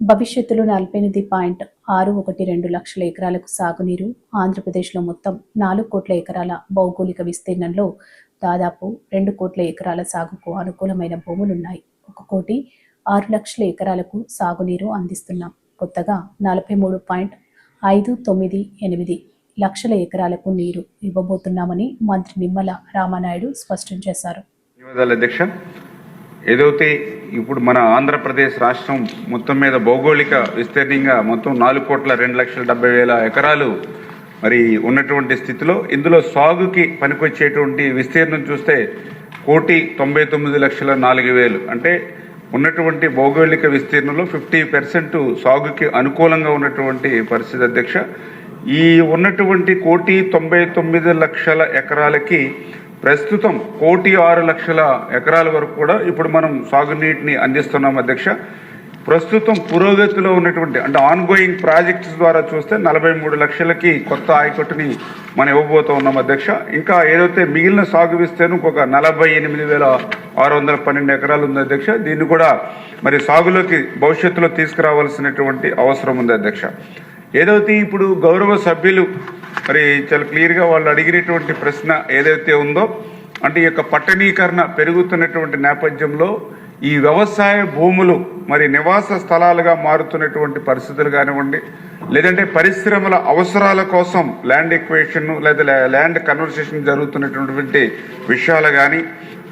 భవిష్యత్తులో 48.612 లక్షల ఎకరాలకు సాగునీరు. ఆంధ్రప్రదేశ్లో మొత్తం 4 కోట్ల ఎకరాల భౌగోళిక విస్తీర్ణంలో దాదాపు 2 కోట్ల ఎకరాల సాగుకు అనుకూలమైన భూములున్నాయి. 1,06 లక్షల ఎకరాలకు సాగునీరు అందిస్తున్నాం. కొత్తగా 43.598 లక్షల ఎకరాలకు నీరు ఇవ్వబోతున్నామని మంత్రి నిమ్మల రామానాయుడు స్పష్టం చేశారు. ఏదైతే ఇప్పుడు మన ఆంధ్రప్రదేశ్ రాష్ట్రం మొత్తం మీద భౌగోళిక విస్తీర్ణంగా మొత్తం 4,02,70,000 ఎకరాలు మరి ఉన్నటువంటి స్థితిలో ఇందులో సాగుకి పనికొచ్చేటువంటి విస్తీర్ణం చూస్తే 1,99,04,000 అంటే ఉన్నటువంటి భౌగోళిక విస్తీర్ణంలో 50% సాగుకి అనుకూలంగా ఉన్నటువంటి పరిస్థితి అధ్యక్ష. ఈ ఉన్నటువంటి 1,99,00,000 ఎకరాలకి ప్రస్తుతం 1,06,00,000 ఎకరాల వరకు కూడా ఇప్పుడు మనం సాగునీటిని అందిస్తున్నాం అధ్యక్ష. ప్రస్తుతం పురోగతిలో ఉన్నటువంటి అంటే ఆన్గోయింగ్ ప్రాజెక్ట్స్ ద్వారా చూస్తే 43 లక్షలకి కొత్త ఆయకట్టుని మనం ఇవ్వబోతూ ఉన్నాం అధ్యక్ష. ఇంకా ఏదైతే మిగిలిన సాగు విస్తీర్ణం ఇంకొక 48,612 ఎకరాలు ఉంది అధ్యక్ష. దీన్ని కూడా మరి సాగులోకి భవిష్యత్తులో తీసుకురావాల్సినటువంటి అవసరం ఉంది అధ్యక్ష. ఏదైతే ఇప్పుడు గౌరవ సభ్యులు మరి చాలా క్లియర్గా వాళ్ళు అడిగినటువంటి ప్రశ్న ఏదైతే ఉందో అంటే ఈ యొక్క పట్టణీకరణ పెరుగుతున్నటువంటి నేపథ్యంలో ఈ వ్యవసాయ భూములు మరి నివాస స్థలాలుగా మారుతున్నటువంటి పరిస్థితులు కానివ్వండి, లేదంటే పరిశ్రమల అవసరాల కోసం ల్యాండ్ ఎక్వేషన్ లేదా ల్యాండ్ కన్వర్సేషన్ జరుగుతున్నటువంటి విషయాలు కానీ,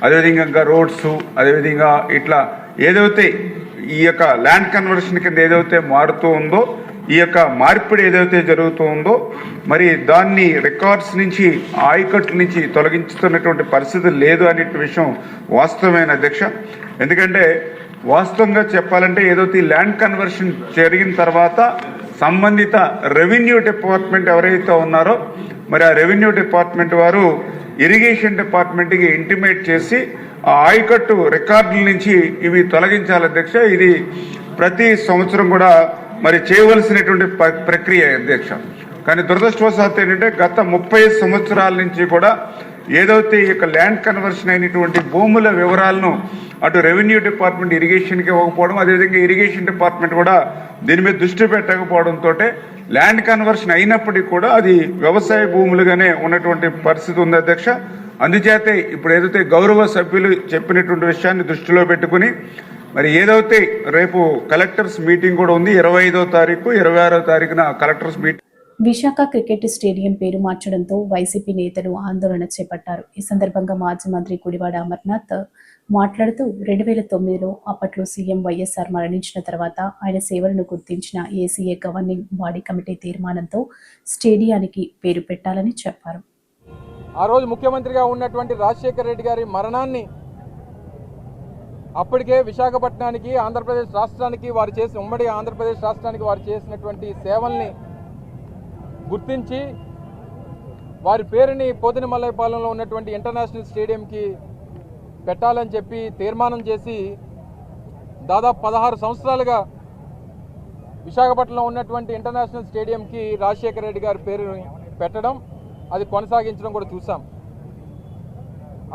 అదేవిధంగా రోడ్స్, అదేవిధంగా ఇట్లా ఏదైతే ఈ యొక్క ల్యాండ్ కన్వర్షన్ కింద ఏదైతే మారుతూ ఉందో ఈ యొక్క మార్పిడి ఏదైతే జరుగుతూ ఉందో మరి దాన్ని రికార్డ్స్ నుంచి ఆయకట్ల నుంచి తొలగించుతున్నటువంటి పరిస్థితి లేదు అనే విషయం వాస్తవమైన అధ్యక్ష. ఎందుకంటే వాస్తవంగా చెప్పాలంటే ఏదైతే ల్యాండ్ కన్వర్షన్ జరిగిన తర్వాత సంబంధిత రెవెన్యూ డిపార్ట్మెంట్ ఎవరైతే ఉన్నారో మరి ఆ రెవెన్యూ డిపార్ట్మెంట్ వారు ఇరిగేషన్ డిపార్ట్మెంట్కి ఇంటిమేట్ చేసి ఆ ఆయకట్టు రికార్డుల నుంచి ఇవి తొలగించాలి అధ్యక్ష. ఇది ప్రతి సంవత్సరం కూడా మరి చేయవలసినటువంటి ప్రక్రియ అధ్యక్ష. కానీ దురదృష్టవశాత్తు ఏంటంటే గత 30 సంవత్సరాల నుంచి కూడా ఏదైతే ఈ యొక్క ల్యాండ్ కన్వర్షన్ అయినటువంటి భూముల వివరాలను అటు రెవెన్యూ డిపార్ట్మెంట్ ఇరిగేషన్కి ఇవ్వకపోవడం, అదేవిధంగా ఇరిగేషన్ డిపార్ట్మెంట్ కూడా దీని మీద దృష్టి పెట్టకపోవడంతో ల్యాండ్ కన్వర్షన్ అయినప్పటికీ కూడా అది వ్యవసాయ భూములుగానే ఉన్నటువంటి పరిస్థితి ఉంది అధ్యక్ష. అందుచేతే ఇప్పుడు ఏదైతే గౌరవ సభ్యులు చెప్పినటువంటి విషయాన్ని దృష్టిలో పెట్టుకుని మరి ఏదైతే రేపు కలెక్టర్స్ మీటింగ్ కూడా ఉంది 25వ తారీఖు 26వ తారీఖున collectors meeting. Visakha cricket stadium పేరు మార్చడంతో వైసీపీ నేతలు ఆందోళన చేపట్టారు. ఈ సందర్భంగా మాజీ మంత్రి గుడివాడ అమర్నాథ్ మాట్లాడుతూ 2009లో అప్పట్లో సీఎం వైఎస్ఆర్ మరణించిన తర్వాత ఆయన సేవలను గుర్తించిన ఏసీఏ గవర్నింగ్ బాడీ కమిటీ తీర్మానంతో స్టేడియానికి పేరు పెట్టాలని చెప్పారు. ఆ రోజు ముఖ్యమంత్రిగా ఉన్నటువంటి రాజశేఖర రెడ్డి గారి మరణాన్ని అప్పటికే విశాఖపట్నానికి ఆంధ్రప్రదేశ్ రాష్ట్రానికి వారు చేసిన ఉమ్మడి ఆంధ్రప్రదేశ్ రాష్ట్రానికి వారు చేసినటువంటి సేవల్ని గుర్తించి వారి పేరుని పోతినమల్లైపాలెంలో ఉన్నటువంటి ఇంటర్నేషనల్ స్టేడియంకి పెట్టాలని చెప్పి తీర్మానం చేసి దాదాపు 16 సంవత్సరాలుగా విశాఖపట్నంలో ఉన్నటువంటి ఇంటర్నేషనల్ స్టేడియంకి రాజశేఖర రెడ్డి గారి పేరుని పెట్టడం, అది కొనసాగించడం కూడా చూసాం.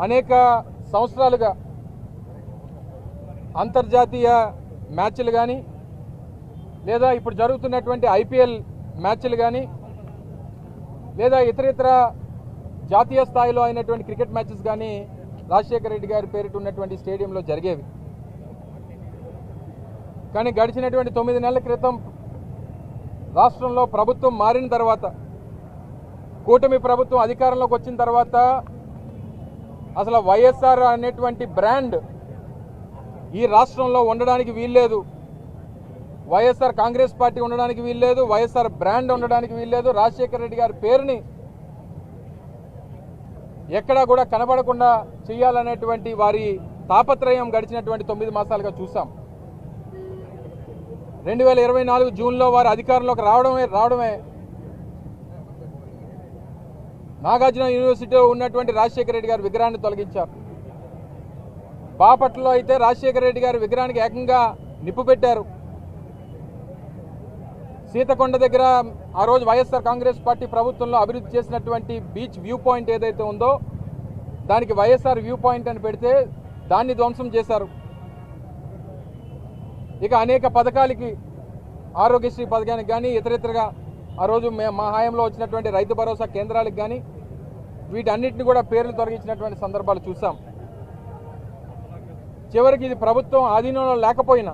అనేక సంవత్సరాలుగా అంతర్జాతీయ మ్యాచ్లు కానీ లేదా ఇప్పుడు జరుగుతున్నటువంటి ఐపీఎల్ మ్యాచ్లు కానీ లేదా ఇతర జాతీయ స్థాయిలో అయినటువంటి క్రికెట్ మ్యాచెస్ కానీ రాజశేఖర రెడ్డి గారి పేరిట ఉన్నటువంటి స్టేడియంలో జరిగేవి. కానీ గడిచినటువంటి 9 నెలల క్రితం రాష్ట్రంలో ప్రభుత్వం మారిన తర్వాత, కూటమి ప్రభుత్వం అధికారంలోకి వచ్చిన తర్వాత అసలు వైఎస్ఆర్ అనేటువంటి బ్రాండ్ ఈ రాష్ట్రంలో ఉండడానికి వీల్లేదు, వైఎస్ఆర్ కాంగ్రెస్ పార్టీ ఉండడానికి వీల్లేదు, వైఎస్ఆర్ బ్రాండ్ ఉండడానికి వీల్లేదు, రాజశేఖర రెడ్డి గారి పేరుని ఎక్కడా కూడా కనబడకుండా చేయాలనేటువంటి వారి తాపత్రయం గడిచినటువంటి 9 మాసాలుగా చూసాం. 2024 జూన్లో వారు అధికారంలోకి రావడమే నాగార్జున యూనివర్సిటీలో ఉన్నటువంటి రాజశేఖర రెడ్డి గారి విగ్రహాన్ని తొలగించారు. బాపట్లలో అయితే రాజశేఖర రెడ్డి గారి విగ్రహానికి ఏకంగా నిప్పు పెట్టారు. సీతకొండ దగ్గర ఆ రోజు వైఎస్ఆర్ కాంగ్రెస్ పార్టీ ప్రభుత్వంలో అభివృద్ధి చేసినటువంటి బీచ్ వ్యూ పాయింట్ ఏదైతే ఉందో దానికి వైఎస్ఆర్ వ్యూ పాయింట్ అని పెడితే దాన్ని ధ్వంసం చేశారు. ఇక అనేక పథకాలకి, ఆరోగ్యశ్రీ పథకానికి కానీ ఇతరితరగా ఆ రోజు మా హయాంలో వచ్చినటువంటి రైతు భరోసా కేంద్రాలకు కానీ వీటన్నిటిని కూడా పేర్లు తొలగించినటువంటి సందర్భాలు చూసాం. చివరికి ఇది ప్రభుత్వం ఆధీనంలో లేకపోయినా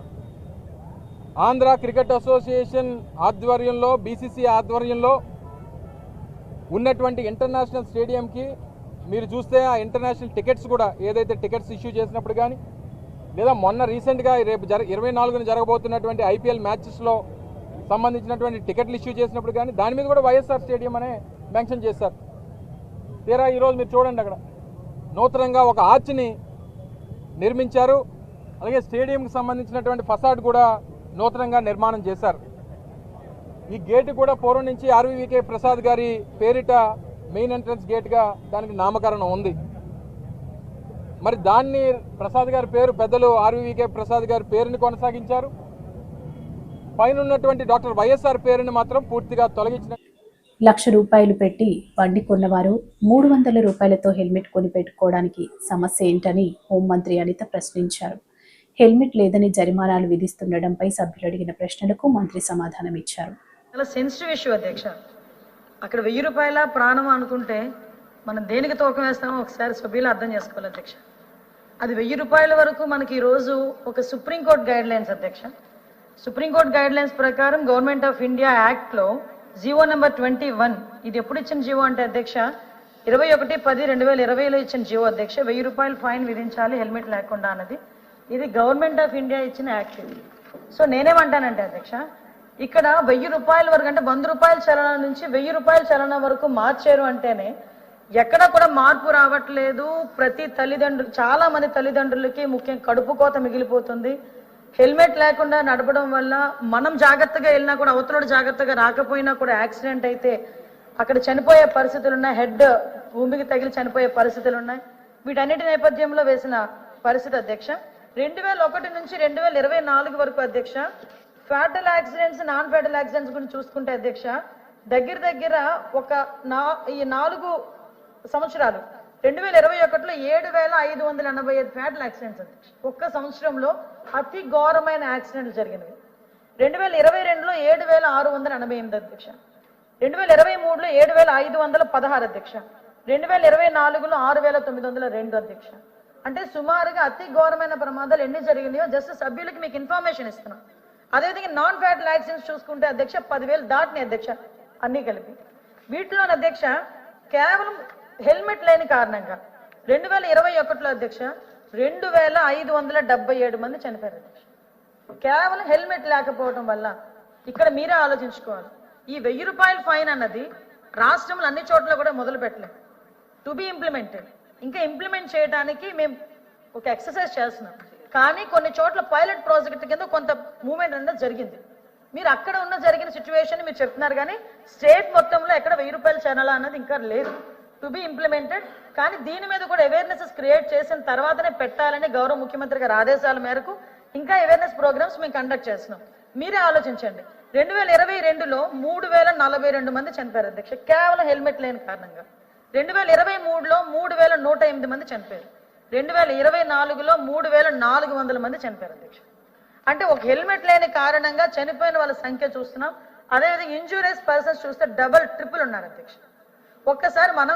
ఆంధ్ర క్రికెట్ అసోసియేషన్ ఆధ్వర్యంలో, బీసీసీ ఆధ్వర్యంలో ఉన్నటువంటి ఇంటర్నేషనల్ స్టేడియంకి మీరు చూస్తే ఆ ఇంటర్నేషనల్ టికెట్స్ కూడా ఏదైతే టికెట్స్ ఇష్యూ చేసినప్పుడు కానీ లేదా మొన్న రీసెంట్గా రేపు 24న జరగబోతున్నటువంటి ఐపీఎల్ మ్యాచెస్లో సంబంధించినటువంటి టికెట్లు ఇష్యూ చేసినప్పుడు కానీ దాని మీద కూడా వైఎస్ఆర్ స్టేడియం అనే మెన్షన్ చేశారు. తీరా ఈరోజు మీరు చూడండి, అక్కడ నూతనంగా ఒక ఆర్చ్ని నిర్మించారు. అలాగే స్టేడియంకి సంబంధించినటువంటి ఫసాడ్ కూడా నూతనంగా నిర్మాణం చేశారు. ఈ గేటు కూడా పూర్వం నుంచి ఆర్వీవీకే ప్రసాద్ గారి పేరిట మెయిన్ ఎంట్రన్స్ గేట్గా దానికి నామకరణం ఉంది. మరి దాన్ని ప్రసాద్ గారి పేరు పెద్దలు ఆర్వీవీకే ప్రసాద్ గారి పేరుని కొనసాగించారు. పైన ఉన్నటువంటి డాక్టర్ వైఎస్ఆర్ పేరుని మాత్రం పూర్తిగా తొలగించిన. ₹1,00,000 పెట్టి బండి కొన్నవారు 300 రూపాయలతో హెల్మెట్ కొని పెట్టుకోవడానికి సమస్య ఏంటని హోంమంత్రి అనిత ప్రశ్నించారు. హెల్మెట్ లేదని జరిమానాలు విధిస్తుండడంపై సభ్యులు అడిగిన ప్రశ్నలకు మంత్రి సమాధానం ఇచ్చారు. చాలా సెన్సిటివ్ ఇష్యూ అధ్యక్ష. అక్కడ ₹1000 ప్రాణం అనుకుంటే మనం దేనికి తూకం వేస్తామో ఒకసారి సభ్యులు అర్థం చేసుకోవాలి అధ్యక్ష. అది ₹1000 వరకు మనకి ఈరోజు ఒక సుప్రీంకోర్టు గైడ్ లైన్స్ అధ్యక్ష. సుప్రీంకోర్టు గైడ్ లైన్స్ ప్రకారం గవర్నమెంట్ ఆఫ్ ఇండియా యాక్ట్లో జీవో నెంబర్ 21, ఇది ఎప్పుడు ఇచ్చిన జీవో అంటే అధ్యక్ష 21/10/2020లో ఇచ్చిన జీవో అధ్యక్ష. ₹1000 ఫైన్ విధించాలి హెల్మెట్ లేకుండా అన్నది. ఇది గవర్నమెంట్ ఆఫ్ ఇండియా ఇచ్చిన యాక్ట్ ఇది. సో నేనేమంటానంటే అధ్యక్ష, ఇక్కడ ₹1000 వరకు అంటే ₹100 చలన నుంచి ₹1000 చలన వరకు మార్చారు అంటేనే ఎక్కడ కూడా మార్పు రావట్లేదు. ప్రతి తల్లిదండ్రులు, చాలా మంది తల్లిదండ్రులకి ముఖ్యంగా కడుపు కోత మిగిలిపోతుంది. హెల్మెట్ లేకుండా నడపడం వల్ల మనం జాగ్రత్తగా వెళ్ళినా కూడా అవతల జాగ్రత్తగా రాకపోయినా కూడా యాక్సిడెంట్ అయితే అక్కడ చనిపోయే పరిస్థితులు ఉన్నాయి. హెడ్ భూమికి తగిలి చనిపోయే పరిస్థితులు ఉన్నాయి. వీటన్నిటి నేపథ్యంలో వేసిన పరిస్థితి అధ్యక్ష. 2001 నుంచి 2024 వరకు అధ్యక్ష fatal accidents, non fatal accidents గురించి చూసుకుంటే అధ్యక్ష దగ్గర ఒక 4 సంవత్సరాలు 2021లో 7,585 ఫ్యాటల్ యాక్సిడెంట్స్ అధ్యక్ష. ఒక్క సంవత్సరంలో అతి ఘోరమైన యాక్సిడెంట్లు జరిగినవి. 2022లో 7,688 అధ్యక్ష. 2023లో 7,516 అధ్యక్ష. 2024లో 6,902 అధ్యక్ష. అంటే సుమారుగా అతి ఘోరమైన ప్రమాదాలు ఎన్ని జరిగినాయో జస్ట్ సభ్యులకి మీకు ఇన్ఫర్మేషన్ ఇస్తున్నాం. అదేవిధంగా నాన్ ఫ్యాటల్ యాక్సిడెంట్స్ చూసుకుంటే అధ్యక్ష 10,000 దాటినాయి అధ్యక్ష అన్ని కలిపి. వీటిలో అధ్యక్ష కేవలం హెల్మెట్ లేని కారణంగా 2021లో అధ్యక్ష 2,577 మంది చనిపోయారు అధ్యక్ష. కేవలం హెల్మెట్ లేకపోవడం వల్ల. ఇక్కడ మీరే ఆలోచించుకోవాలి. ఈ ₹1000 ఫైన్ అన్నది రాష్ట్రంలో అన్ని చోట్ల కూడా మొదలు పెట్టలేదు. To be implemented. ఇంకా ఇంప్లిమెంట్ చేయడానికి మేము ఒక ఎక్సర్సైజ్ చేస్తున్నాం. కానీ కొన్ని చోట్ల పైలట్ ప్రాజెక్ట్ కింద కొంత మూవ్మెంట్ అనేది జరిగింది. మీరు అక్కడ ఉన్న జరిగిన సిచ్యువేషన్ మీరు చెప్తున్నారు, కానీ స్టేట్ మొత్తంలో ఎక్కడ ₹1000 ఛానల్ అన్నది ఇంకా లేదు. To be implemented. కానీ దీని మీద కూడా అవేర్నెస్ క్రియేట్ చేసిన తర్వాతనే పెట్టాలని గౌరవ ముఖ్యమంత్రి గారి ఆదేశాల మేరకు ఇంకా అవేర్నెస్ ప్రోగ్రామ్స్ మేము కండక్ట్ చేస్తున్నాం. మీరే ఆలోచించండి. 2022లో 3,042 మంది చనిపోయారు అధ్యక్ష కేవలం హెల్మెట్ లేని కారణంగా. 2023లో 3,108 మంది చనిపోయారు. 2024లో 3,400 మంది చనిపోయారు అధ్యక్ష. అంటే ఒక హెల్మెట్ లేని కారణంగా చనిపోయిన వాళ్ళ సంఖ్య చూస్తున్నాం. అదేవిధంగా ఇంజూరియస్ పర్సన్స్ చూస్తే డబల్ ట్రిపుల్ ఉన్నారు అధ్యక్ష. ఒక్కసారి మనం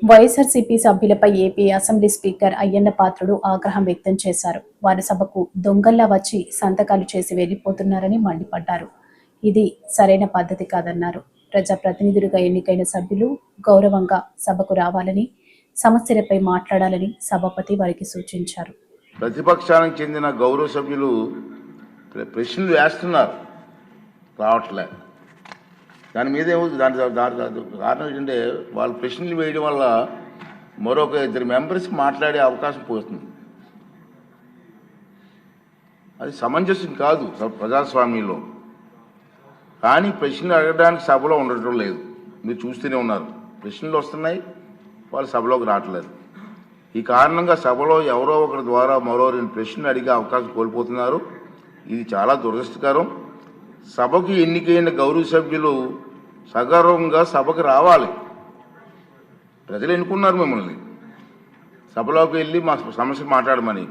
వైఎస్ఆర్సీపీ సభ్యులపై AP assembly speaker Ayyanna Patrudu ఆగ్రహం వ్యక్తం చేశారు. వారి సభకు దొంగల్లా వచ్చి సంతకాలు చేసి వెళ్లిపోతున్నారని మండిపడ్డారు. ఇది సరైన పద్ధతి కాదన్నారు. ప్రజాప్రతినిధులుగా ఎన్నికైన సభ్యులు గౌరవంగా సభకు రావాలని, సమస్యలపై మాట్లాడాలని సభాపతి వారికి సూచించారు. ప్రతిపక్షానికి చెందిన గౌరవ సభ్యులు ప్రశ్నలు వేస్తున్నారు, రావట్లే. దాని మీద దాని కారణం ఏంటంటే వాళ్ళు ప్రశ్నలు వేయడం వల్ల మరొక 2 మెంబర్స్ మాట్లాడే అవకాశం పోతుంది. అది సమంజసం కాదు ప్రజాస్వామ్యంలో. కానీ ప్రశ్నలు అడగడానికి సభలో ఉండటం లేదు. మీరు చూస్తూనే ఉన్నారు, ప్రశ్నలు వస్తున్నాయి, వాళ్ళు సభలోకి రావట్లేదు. ఈ కారణంగా సభలో ఎవరో ఒకరి ద్వారా మరో 2 ప్రశ్నలు అడిగే అవకాశం కోల్పోతున్నారు. ఇది చాలా దురదృష్టకరం. సభకు ఎన్నికైన గౌరవ సభ్యులు సగర్వంగా సభకు రావాలి. ప్రజలు ఎన్నుకున్నారు మిమ్మల్ని సభలోకి వెళ్ళి మా సమస్య మాట్లాడమని.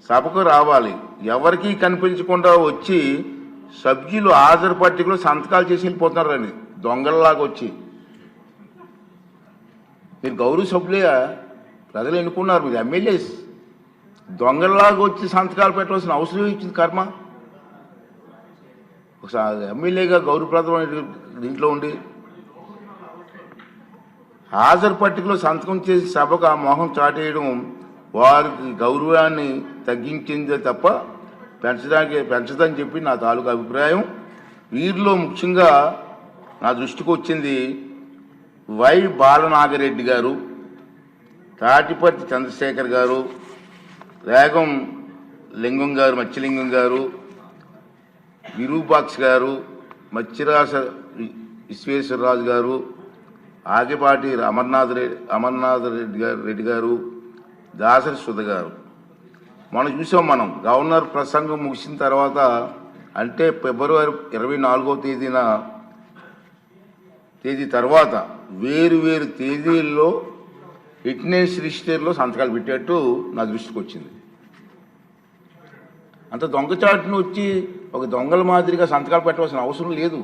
సభకు రావాలి. ఎవరికీ కనిపించకుండా వచ్చి సభ్యులు హాజరు పట్టికలో సంతకాలు చేసి వెళ్ళిపోతున్నారండి దొంగలలాగా వచ్చి. మీరు గౌరవ సభ్యులే, ప్రజలు ఎన్నుకున్నారు, మీరు ఎమ్మెల్యేస్. దొంగలలాగా వచ్చి సంతకాలు పెట్టవలసిన అవసరం ఇచ్చింది కర్మ. ఒకసారి ఎమ్మెల్యేగా గౌరవప్రదమైన దీంట్లో ఉండి హాజరు పట్టికలో సంతకం చేసి సభకు ఆ మొహం చాటేయడం వారికి గౌరవాన్ని తగ్గించిందే తప్ప పెంచదని చెప్పి నా తాలూకు అభిప్రాయం. వీరిలో ముఖ్యంగా నా దృష్టికి వచ్చింది వై బాలనాగిరెడ్డి గారు, తాటిపర్తి చంద్రశేఖర్ గారు, రేగం లింగం గారు, మత్స్యలింగం గారు, విరూపాక్ష గారు, మత్స్యరాస విశ్వేశ్వరరాజు గారు, ఆగిపాటి అమర్నాథ్ రెడ్డి గారు, దాసరి సుధ గారు. మనం చూసాం. మనం గవర్నర్ ప్రసంగం ముగిసిన తర్వాత అంటే ఫిబ్రవరి 24వ తేదీ తర్వాత వేరు తేదీల్లో ఫిట్నెస్ రిజిస్టర్లో సంతకాలు పెట్టేట్టు నా దృష్టికి వచ్చింది. అంత దొంగచాటును వచ్చి ఒక దొంగల మాదిరిగా సంతకాలు పెట్టవలసిన అవసరం లేదు.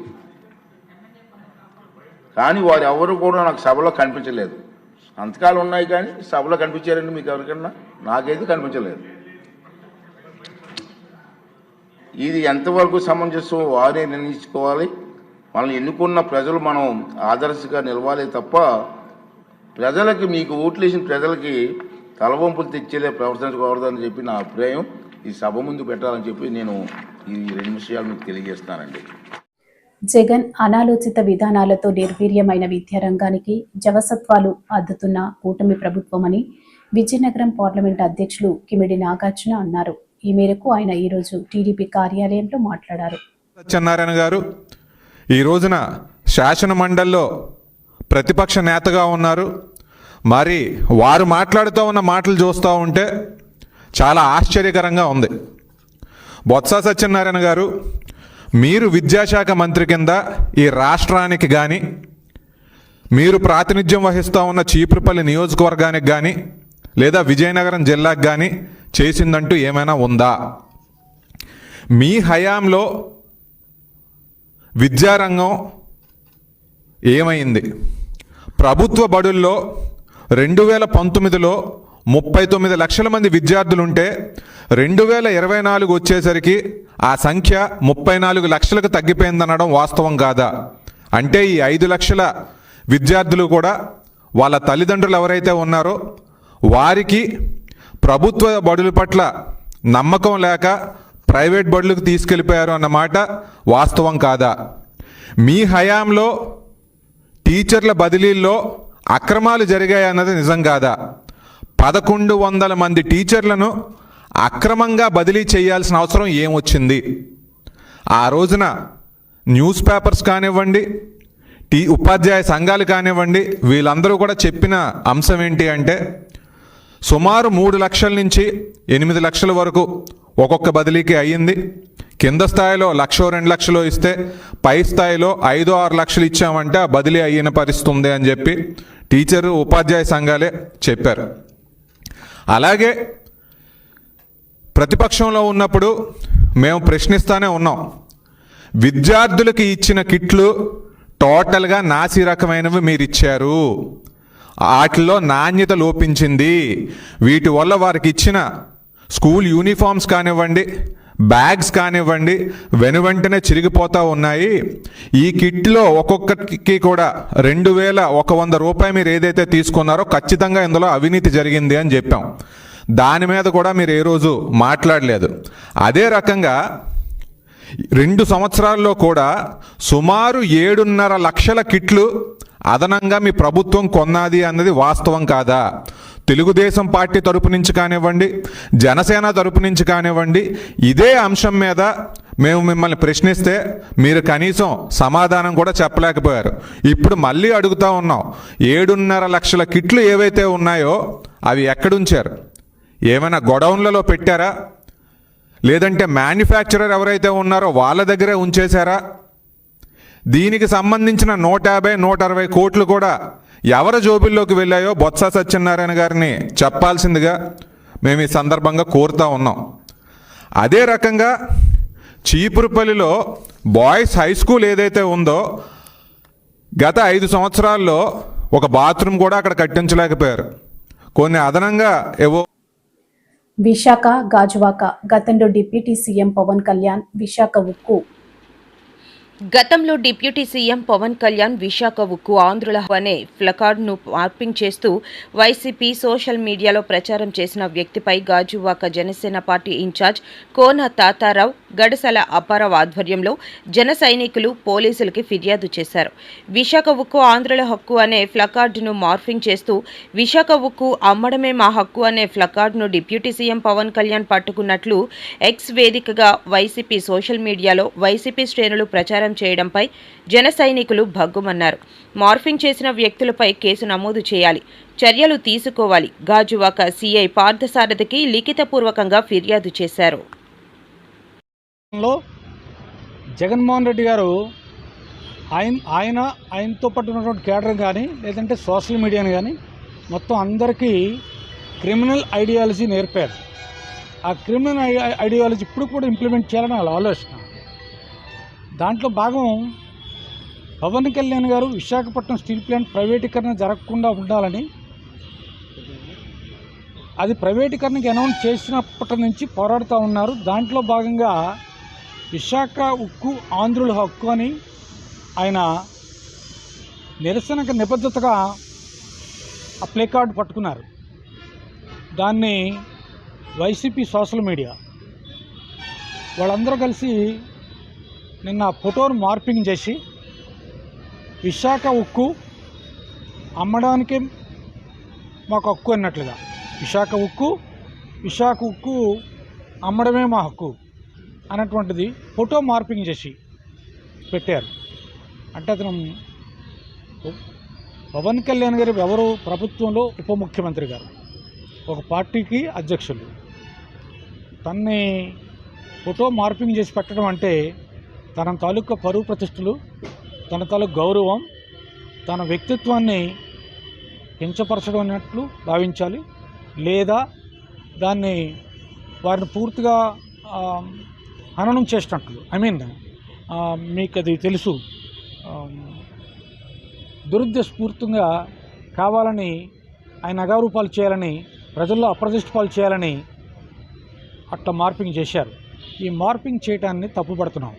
కానీ వారు ఎవరు కూడా నాకు సభలో కనిపించలేదు. సంతకాలు ఉన్నాయి కానీ సభలో కనిపించారండి మీకు ఎవరికన్నా? నాకైతే కనిపించలేదు. ఇది ఎంతవరకు సమంజసం వారే నిర్ణయించుకోవాలి. మనల్ని ఎన్నుకున్న ప్రజలు మనం ఆదర్శంగా నిలవాలి తప్ప ప్రజలకి, మీకు ఓట్లు వేసిన ప్రజలకి తలవంపులు తెచ్చేలే ప్రవర్తించకూడదని చెప్పి నా అభిప్రాయం. ఈ సభ ముందు పెట్టాలని చెప్పి నేను ఈ 2 విషయాలు మీకు తెలియజేస్తానండి. జగన్ అనాలోచిత విధానాలతో నిర్వీర్యమైన విద్యారంగానికి జవసత్వాలు అద్దుతున్న కూటమి ప్రభుత్వమని విజయనగరం పార్లమెంట్ అధ్యక్షులు కిమిడి నాగార్జున అన్నారు. ఈ మేరకు ఆయన ఈరోజు టీడీపీ కార్యాలయంలో మాట్లాడారు. సత్యనారాయణ గారు ఈ రోజున శాసన మండలిలో ప్రతిపక్ష నేతగా ఉన్నారు. మరి వారు మాట్లాడుతూ ఉన్న మాటలు చూస్తూ ఉంటే చాలా ఆశ్చర్యకరంగా ఉంది. బొత్స సత్యనారాయణ గారు, మీరు విద్యాశాఖ మంత్రి కింద ఈ రాష్ట్రానికి కానీ, మీరు ప్రాతినిధ్యం వహిస్తూ ఉన్న చీపురుపల్లి నియోజకవర్గానికి కానీ, లేదా విజయనగరం జిల్లాకు కానీ చేసిందంటూ ఏమైనా ఉందా? మీ హయాంలో విద్యారంగం ఏమైంది? ప్రభుత్వ బడుల్లో 2019లో 39 లక్షల మంది విద్యార్థులుంటే 2024 వచ్చేసరికి ఆ సంఖ్య 34 లక్షలకు తగ్గిపోయిందనడం వాస్తవం కాదా? అంటే ఈ 5 లక్షల విద్యార్థులు కూడా వాళ్ళ తల్లిదండ్రులు ఎవరైతే ఉన్నారో వారికి ప్రభుత్వ బడుల పట్ల నమ్మకం లేక ప్రైవేట్ బడులకు తీసుకెళ్ళిపోయారు అన్నమాట వాస్తవం కాదా? మీ హయాంలో టీచర్ల బదిలీల్లో అక్రమాలు జరిగాయన్నది నిజం కాదా? 1100 మంది టీచర్లను అక్రమంగా బదిలీ చేయాల్సిన అవసరం ఏమొచ్చింది? ఆ రోజున న్యూస్ పేపర్స్ కానివ్వండి, ఉపాధ్యాయ సంఘాలు కానివ్వండి, వీళ్ళందరూ కూడా చెప్పిన అంశం ఏంటి అంటే సుమారు 3 లక్షల నుంచి 8 లక్షల వరకు ఒక్కొక్క బదిలీకి అయ్యింది. కింద స్థాయిలో 1,00,000 2 లక్షలు ఇస్తే పై స్థాయిలో 5-6 లక్షలు ఇచ్చామంటే ఆ బదిలీ అయిన పరిస్థితి ఉంది అని చెప్పి టీచరు ఉపాధ్యాయ సంఘాలే చెప్పారు. అలాగే ప్రతిపక్షంలో ఉన్నప్పుడు మేము ప్రశ్నిస్తూనే ఉన్నాం. విద్యార్థులకి ఇచ్చిన కిట్లు టోటల్గా నాసి రకమైనవి మీరు ఇచ్చారు, వాటిలో నాణ్యత లోపించింది, వీటి వల్ల వారికి ఇచ్చిన స్కూల్ యూనిఫామ్స్ కానివ్వండి, బ్యాగ్స్ కానివ్వండి వెనువెంటనే చిరిగిపోతూ ఉన్నాయి. ఈ కిట్లో ఒక్కొక్కరికి కూడా 2,100 రూపాయలు మీరు ఏదైతే తీసుకున్నారో ఖచ్చితంగా ఇందులో అవినీతి జరిగింది అని చెప్పాం. దాని మీద కూడా మీరు ఏ రోజు మాట్లాడలేదు. అదే రకంగా 2 సంవత్సరాల్లో కూడా సుమారు 7.5 లక్షల కిట్లు అదనంగా మీ ప్రభుత్వం కొన్నది అన్నది వాస్తవం కాదా? తెలుగుదేశం పార్టీ తరపు నుంచి కానివ్వండి, జనసేన తరపు నుంచి కానివ్వండి, ఇదే అంశం మీద మేము మిమ్మల్ని ప్రశ్నిస్తే మీరు కనీసం సమాధానం కూడా చెప్పలేకపోయారు. ఇప్పుడు మళ్ళీ అడుగుతూ ఉన్నాం, 7.5 లక్షల కిట్లు ఏవైతే ఉన్నాయో అవి ఎక్కడుంచారు? ఏమైనా గొడౌన్లలో పెట్టారా? లేదంటే మ్యానుఫ్యాక్చరర్ ఎవరైతే ఉన్నారో వాళ్ళ దగ్గరే ఉంచేశారా? దీనికి సంబంధించిన 150, 160 కోట్లు కూడా ఎవరి జోబుల్లోకి వెళ్ళాయో బొత్స సత్యనారాయణ గారిని చెప్పాల్సిందిగా మేము ఈ సందర్భంగా కోరుతా ఉన్నాం. అదే రకంగా చీపురుపల్లిలో బాయ్స్ హై స్కూల్ ఏదైతే ఉందో గత 5 సంవత్సరాల్లో ఒక బాత్రూమ్ కూడా అక్కడ కట్టించలేకపోయారు. కొన్ని అదనంగా ఏవో విశాఖ గాజువాక గతంలో డిప్యూటీ సీఎం పవన్ కళ్యాణ్ విశాఖ ఉక్కు గతంలో డిప్యూటీ సీఎం పవన్ కళ్యాణ్ విశాఖ ఉక్కు ఆంధ్రుల అనే ప్లకార్డును మార్పింగ్ చేస్తూ వైసీపీ సోషల్ మీడియాలో ప్రచారం చేసిన వ్యక్తిపై గాజువాక జనసేన పార్టీ ఇన్ఛార్జ్ కోన తాతారావు, గడసల అప్పారావు ఆధ్వర్యంలో జన సైనికులు పోలీసులకి ఫిర్యాదు చేశారు. విశాఖ ఉక్కు ఆంధ్రుల హక్కు అనే ప్లకార్డును మార్పింగ్ చేస్తూ విశాఖ ఉక్కు అమ్మడమే మా హక్కు అనే ప్లకార్డును డిప్యూటీ సీఎం పవన్ కళ్యాణ్ పట్టుకున్నట్లు ఎక్స్ వేదికగా వైసీపీ సోషల్ మీడియాలో వైసీపీ శ్రేణులు ప్రచారం చేయడంపై జన సైనికులు భగ్గుమన్నారు. మార్ఫింగ్ చేసిన వ్యక్తులపై కేసు నమోదు చేయాలి, చర్యలు తీసుకోవాలి. గాజువాక సీఐ పార్థసారథికి లిఖితపూర్వకంగా ఫిర్యాదు చేశారు. జగన్మోహన్ రెడ్డి గారు ఆయనతో పాటు ఉన్నటువంటి కేడర్ కానీ లేదంటే సోషల్ మీడియాని కానీ మొత్తం అందరికీ క్రిమినల్ ఐడియాలజీ నేర్పారు. ఆ క్రిమినల్ ఐడియాలజీ ఇప్పుడు కూడా ఇంప్లిమెంట్ చేయాలని వాళ్ళ ఆలోచన. దాంట్లో భాగం పవన్ కళ్యాణ్ గారు విశాఖపట్నం స్టీల్ ప్లాంట్ ప్రైవేటీకరణ జరగకుండా ఉండాలని, అది ప్రైవేటీకరణకి అనౌన్స్ చేసినప్పటి నుంచి పోరాడుతూ ఉన్నారు. దాంట్లో భాగంగా విశాఖ ఉక్కు ఆంధ్రుల హక్కు అని ఆయన నిరసనకు నిబద్ధతగా ఆ ప్లే కార్డు పట్టుకున్నారు. దాన్ని వైసీపీ సోషల్ మీడియా వాళ్ళందరూ కలిసి నిన్న ఫోటోను మార్పింగ్ చేసి విశాఖ ఉక్కు అమ్మడానికి మాకు హక్కు అన్నట్లుగా విశాఖ ఉక్కు అమ్మడమే మా హక్కు అన్నటువంటిది ఫోటో మార్పింగ్ చేసి పెట్టారు. అంటే అతను పవన్ కళ్యాణ్ గారు ఎవరు ప్రభుత్వంలో ఉప ముఖ్యమంత్రి గారు, ఒక పార్టీకి అధ్యక్షులు, తన్ని ఫోటో మార్పింగ్ చేసి పెట్టడం అంటే తన తాలూకా పరువు ప్రతిష్టలు, తన తాలూకు గౌరవం, తన వ్యక్తిత్వాన్ని కించపరచడం అన్నట్లు భావించాలి. లేదా దాన్ని వారిని పూర్తిగా హననం చేసినట్లు. మీకు అది తెలుసు, దురుద్దేశపూర్తిగా కావాలని ఆయన అగారూపాలు చేయాలని, ప్రజల్లో అప్రదిష్టపాలు చేయాలని అట్లా మార్పింగ్ చేశారు. ఈ మార్పింగ్ చేయడాన్ని తప్పుపడుతున్నాం.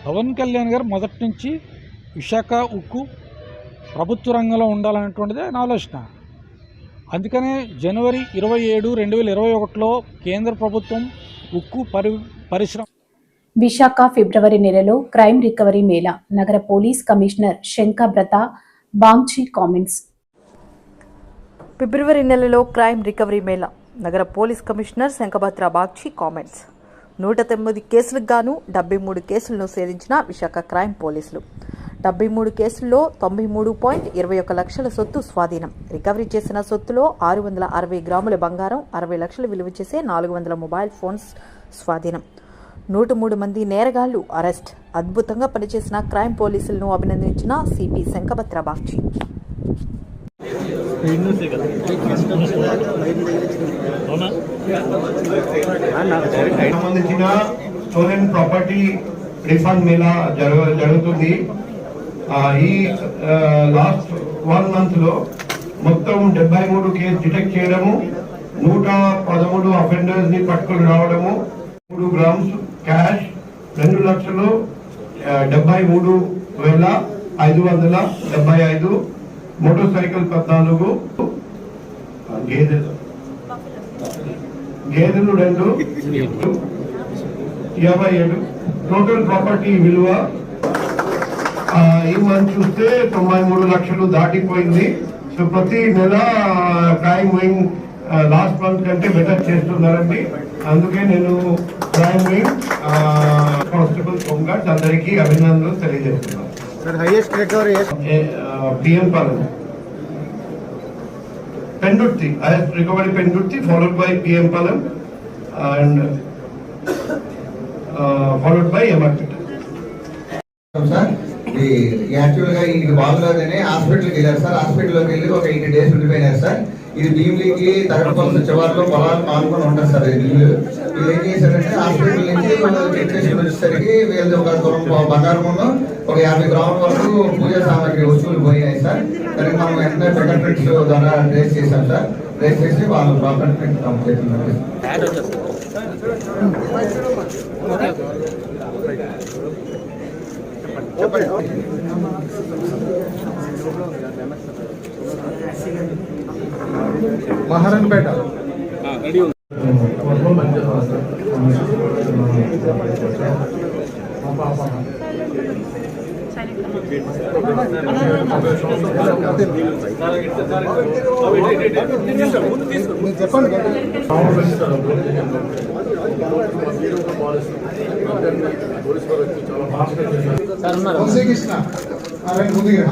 పవన్ కళ్యాణ్ గారు మొదటి నుంచి విశాఖ ఉక్కు ప్రభుత్వ రంగంలో ఉండాలనేటువంటిది ఆయన ఆలోచన. అందుకనే జనవరి 27, 2021లో కేంద్ర ప్రభుత్వం ఉక్కు పరిశ్రమ విశాఖ ఫిబ్రవరి నెలలో క్రైమ్ రికవరీ మేళా నగర పోలీస్ కమిషనర్ శంఖబ్రత బాంగ్చి కామెంట్స్. ఫిబ్రవరి నెలలో క్రైమ్ రికవరీ మేళా నగర police commissioner Shankhabhadra Bagchi comments. 109 కేసులకు గాను 73 కేసులను సేరించిన విశాఖ క్రైమ్ పోలీసులు. 73 కేసుల్లో 93.21 లక్షల సొత్తు స్వాధీనం. రికవరీ చేసిన సొత్తులో 660 గ్రాముల బంగారం, 60 లక్షలు విలువ చేసే 400 మొబైల్ ఫోన్స్ స్వాధీనం. 103 మంది నేరగాళ్లు అరెస్ట్. అద్భుతంగా పనిచేసిన క్రైమ్ పోలీసులను అభినందించిన సిపి శంఖభద్ర బాగ్చి. సంబంధించిన స్టోలెన్ ప్రాపర్టీ రిఫండ్ మేళా జరుగుతుంది. ఈ లాస్ట్ 1 month లో మొత్తం 73 కేసు డిటెక్ట్ చేయడము, 113 అఫెండర్స్ ని పట్టుకుని రావడము, 3 grams క్యాష్, 2,73,575 మోటార్ సైకిల్ 14, గేదెలు 2, 57. టోటల్ ప్రాపర్టీ విలువ ఈ మంత్ చూస్తే 93 లక్షలు దాటిపోయింది. సో ప్రతి నెల క్రైమ్ వింగ్ లాస్ట్ మంత్ కంటే బెటర్ చేస్తున్నారండి. అందుకే నేను క్రైమ్ వింగ్ కానిస్టేబుల్ హోంగార్డ్స్ అందరికీ అభినందనలు తెలియజేస్తున్నాను. Highest recovery PM Palem Pendurthi, highest recovery Pendurthi, followed by PM Palam, and followed by MRT. Sir ఇది యాక్చువల్ గా ఇంటికి బాగులేదని హాస్పిటల్కి వెళ్ళారు సార్. హాస్పిటల్లోకి వెళ్ళి ఒక 8 days ఉండిపోయినారు సార్. ఇది భీమిలీకి తగడపల్లి చివరిలో పొలాలు పాల్గొని ఉంటారు సార్. వీళ్ళు ఏం చేశారంటే హాస్పిటల్ నుంచి చెక్ చేసి వచ్చేసరికి వీళ్ళు ఒక బంగారం ఒక 50 గ్రాముల వరకు పూజా సామాగ్రి వస్తువులు పోయినాయి సార్. దానికి మనం వెంటనే ఫింగర్ ప్రింట్స్ ద్వారా ట్రేస్ చేశాం సార్. ట్రేస్ చేసి వాళ్ళు ప్రాపర్ ప్రింట్ కంప్లీట్ చేస్తున్నారు. మహారాణపేట చెప్పండి. ముందుగా